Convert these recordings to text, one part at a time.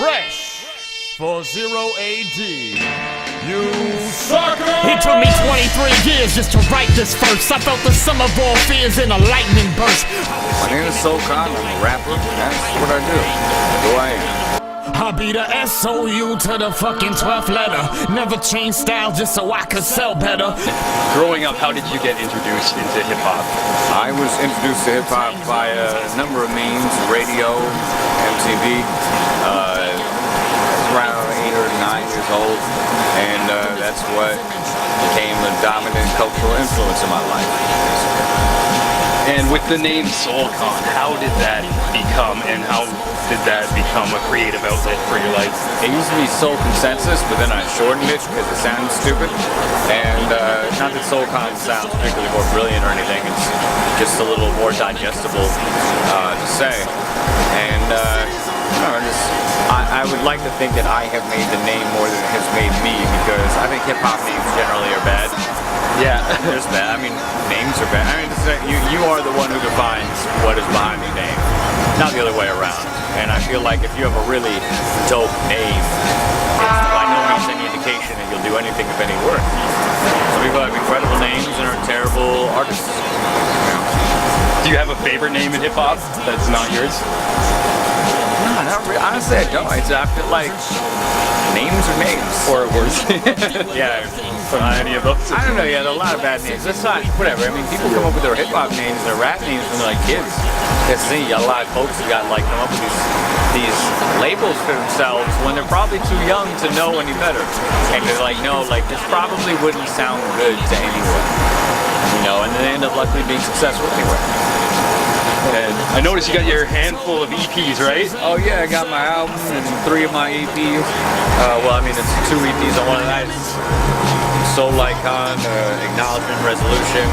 Fresh for 0 AD. You sucker! It took me 23 years just to write this verse. I felt the sum of all fears in a lightning burst. My name is Soul Khan, I'm a rapper, that's what I do. Who I am. I be the S-O-U to the fucking 12th letter. Never change style just so I could sell better. Growing up, how did you get introduced into hip-hop? I was introduced to hip-hop by a number of means, radio, MTV, around 8 or 9 years old, and that's what became the dominant cultural influence in my life. And with the name Soul Khan, how did that become, and how did that become a creative outlet for your life? It used to be Soul Consensus, but then I shortened it because it sounded stupid. And not that Soul Khan sounds particularly more brilliant or anything, it's just a little more digestible to say. And I would like to think that I have made the name more than it has made me, because I think hip-hop names generally are bad. Yeah, there's bad. I mean, names are bad. I mean, you are the one who defines what is behind the name, not the other way around. And I feel like if you have a really dope name, it's by no means any indication that you'll do anything of any worth. Some people have incredible names and are terrible artists. Do you have a favorite name in hip-hop that's not yours? No, not really. Honestly, I don't. I feel like names are names. Or worse. Yeah. Any of those? I don't know, yeah, there are a lot of bad names. That's not, whatever. I mean, people come up with their hip-hop names, their rap names when they're like kids. That's the thing, you got a lot of folks who got like come up with these labels for themselves when they're probably too young to know any better. And they're like, no, like this probably wouldn't sound good to anyone. You know, and then they end up luckily being successful anyway. And I noticed you got your handful of EPs, right? Oh yeah, I got my album and 3 of my EPs. Well, I mean, it's 2 EPs on one night. Soul Icon, Acknowledgement, Resolution,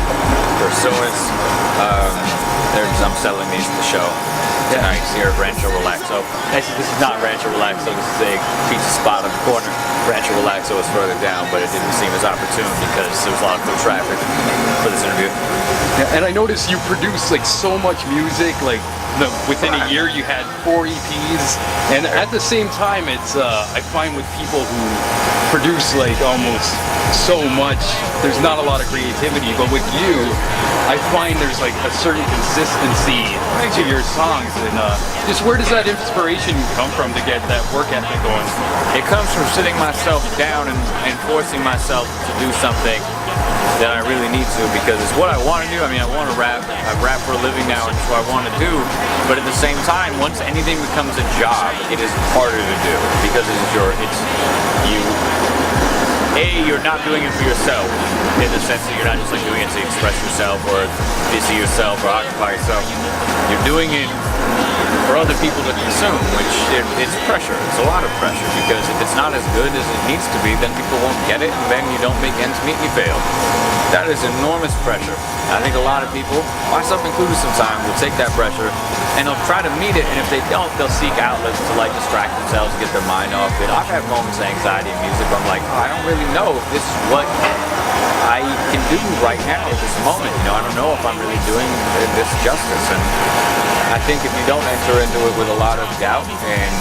Pursuance. I'm selling these at the show tonight here at Rancho Relaxo. Actually, this is not Rancho Relaxo, this is a pizza spot on the corner. Rancho Relaxo is further down, but it didn't seem as opportune because there was a lot of foot traffic for this interview. Yeah, and I noticed you produce like so much music, like within a year you had 4 EPs, and at the same time it's I find with people who produce like almost so much, there's not a lot of creativity, but with you I find there's like a certain consistency to your songs. And just where does that inspiration come from to get that work ethic going? It comes from sitting myself down and forcing myself to do something that I really need to, because it's what I want to do. I mean, I want to rap. I rap for a living now, and it's what I want to do. But at the same time, once anything becomes a job, it is harder to do, because you're not doing it for yourself, in the sense that you're not just like doing it to express yourself or busy yourself or occupy yourself. You're doing it for other people to consume, which it's pressure. It's a lot of pressure, because if it's not as good as it needs to be, then people won't get it, and then you don't make ends meet and you fail. That is enormous pressure. I think a lot of people, myself included sometimes, will take that pressure and they'll try to meet it, and if they don't, they'll seek outlets to like distract themselves, get their mind off it. I've had moments of anxiety in music where I'm like, oh, I don't really know if this is what I can do right now at this moment. You know, I don't know if I'm really doing this justice. And I think if you don't enter into it with a lot of doubt, and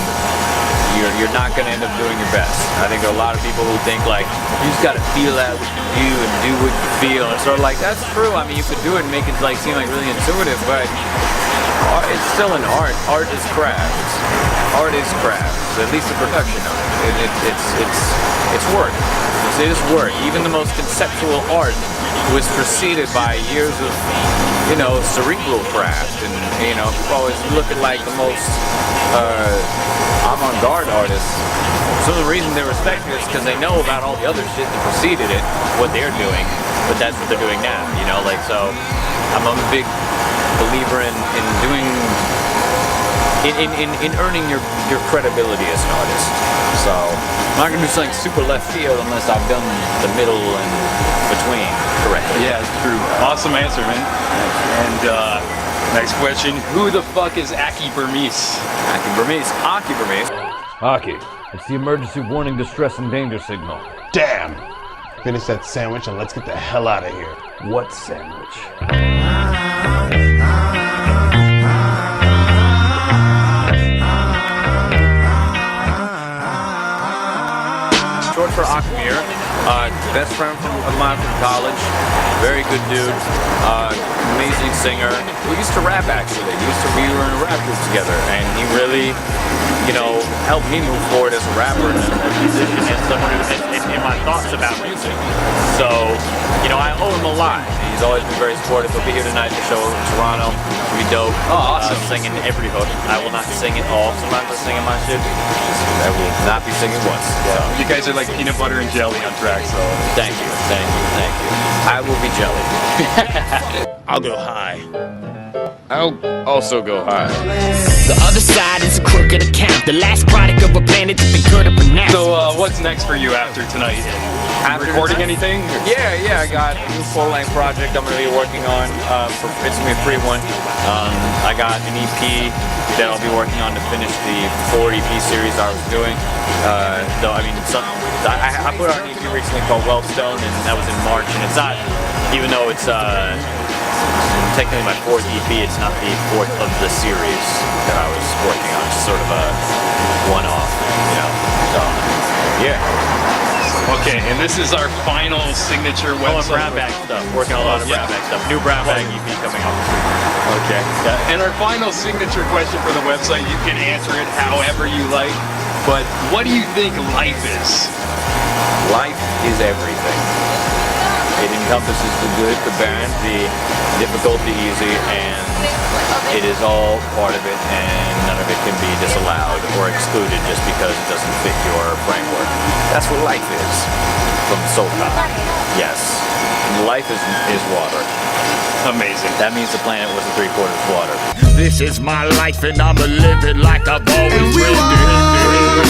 you're not going to end up doing your best. I think there are a lot of people who think like, you just got to feel out what you do and do what you feel. And sort of like, that's true. I mean, you could do it and make it like seem like really intuitive, but it's still an art. Art is craft. Art is craft. At least the production of it. It's work. It is work. Even the most conceptual art was preceded by years of, you know, cerebral craft. And, you know, people always look at like the most avant-garde artists. So the reason they respect it is because they know about all the other shit that preceded it, what they're doing, but that's what they're doing now, you know, like, so I'm a big believer in earning your credibility as an artist. So I'm not gonna do something super left field unless I've done the middle and between correctly. Yeah, it's true. Awesome answer, man. And next question, who the fuck is Aki Burmese? Aki Burmese. Aki Burmese. Aki, it's the emergency warning, distress and danger signal. Damn! Finish that sandwich and let's get the hell out of here. What sandwich? for Akmir, best friend of mine from college, very good dude, amazing singer. We used to rap actually. We were in a rap group together, and he really, helped me move forward as a rapper and a musician and someone who in my thoughts about music. So, I owe him a lot. He's always been very supportive. He'll be here tonight to show in Toronto. It'll be dope. Oh, awesome. Singing every hook. I will not sing it all. Sometimes I sing in my shit. I will not be singing once. So. You guys are like peanut butter and jelly on track, so. Thank you. I will be jelly. I'll go high. I'll also go high. The other side is a crooked account. The last product of a planet that they could have pronounced. So what's next for you after tonight? Recording anything? Yeah, I got a new full-length project I'm going to be working on. It's going to be a free one. I got an EP that I'll be working on to finish the 4 EP series I was doing. I put out an EP recently called Wellstone, and that was in March, and it's not, even though it's technically my 4th EP, it's not the 4th of the series that I was working on. It's sort of a one-off, so, yeah. Okay, and this is our final signature website. Brown bag stuff. Working on a lot of brown bag stuff. New brown bag EP coming up. Okay. And our final signature question for the website, you can answer it however you like, but what do you think life is? Life is everything. It encompasses the good, the bad, the difficult, the easy, and it is all part of it, and none of it can be disallowed or excluded just because it doesn't fit your framework. That's what life is, from Soulcon. Yes, life is water. Amazing. That means the planet was 3/4 water. This is my life and I'ma live it like I've always lived it.